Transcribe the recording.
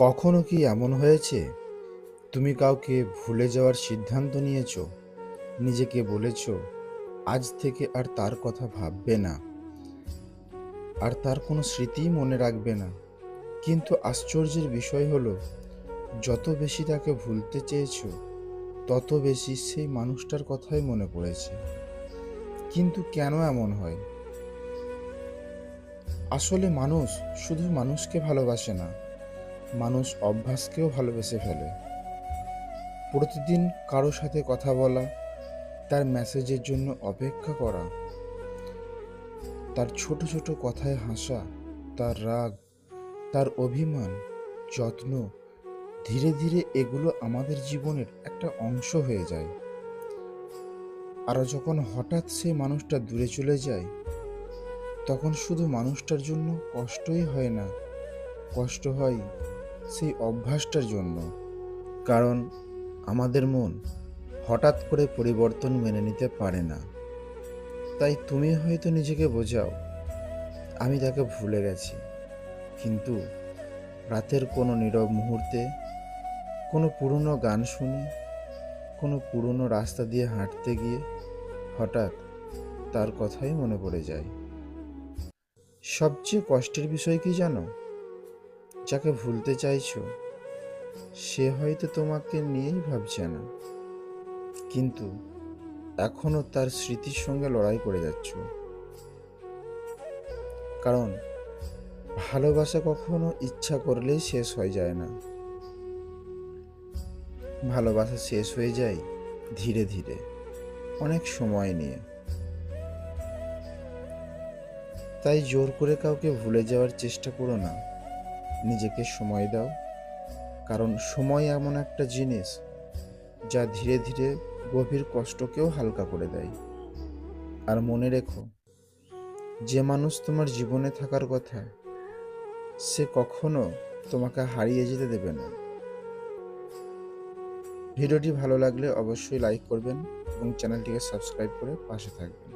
কখনো কি এমন হয়েছে তুমি কাউকে ভুলে যাওয়ার সিদ্ধান্ত নিয়েছো, নিজেকে বলেছো আজ থেকে আর তার কথা ভাববে না, আর তার কোনো স্মৃতিই মনে রাখবে না? কিন্তু আশ্চর্যের বিষয় হলো, যত বেশি তাকে ভুলতে চেয়েছো তত বেশি সেই মানুষটার কথাই মনে পড়েছে। কিন্তু কেন এমন হয়? আসলে মানুষ শুধু মানুষকে ভালোবাসে না, মানুষ অভ্যাসকেও ভালোবেসে ফেলে। প্রতিদিন কারো সাথে কথা বলা, তার মেসেজের জন্য অপেক্ষা করা, তার ছোট ছোট কথায় হাসা, তার রাগ, তার অভিমান, যত্ন, ধীরে ধীরে এগুলো আমাদের জীবনের একটা অংশ হয়ে যায়। আর যখন হঠাৎ সেই মানুষটা দূরে চলে যায়, তখন শুধু মানুষটার জন্য কষ্টই হয় না, কষ্ট হয় সেই অভ্যাসটার জন্য। কারণ আমাদের মন হঠাৎ করে পরিবর্তন মেনে নিতে পারে না। তাই তুমি হয়তো নিজেকে বোঝাও, আমি তাকে ভুলে গেছি, কিন্তু রাতের কোনো নীরব মুহূর্তে, কোনো পুরনো গান শুনে, কোনো পুরনো রাস্তা দিয়ে হাঁটতে গিয়ে হঠাৎ তার কথাই মনে পড়ে যায়। সবচেয়ে কষ্টের বিষয় কি জানো? যাকে ভুলতে চাইছো সে হয়তো তোমাকে নিয়েই ভাবছে না, কিন্তু এখনো তার স্মৃতির সঙ্গে লড়াই করে যাচ্ছ। কারণ ভালোবাসা কখনো ইচ্ছা করলেই শেষ হয়ে যায় না, ভালোবাসা শেষ হয়ে যায় ধীরে ধীরে, অনেক সময় নিয়ে। তাই জোর করে কাউকে ভুলে যাওয়ার চেষ্টা করো না, নিজেকে সময় দাও। কারণ সময় এমন একটা জিনিস যা ধীরে ধীরে গভীর কষ্টকেও হালকা করে দেয়। আর মনে রেখো, যে মানুষ তোমার জীবনে থাকার কথা সে কখনো তোমাকে হারিয়ে যেতে দেবে না। ভিডিওটি ভালো লাগলে অবশ্যই লাইক করবেন এবং চ্যানেলটিকে সাবস্ক্রাইব করে পাশে থাকবেন।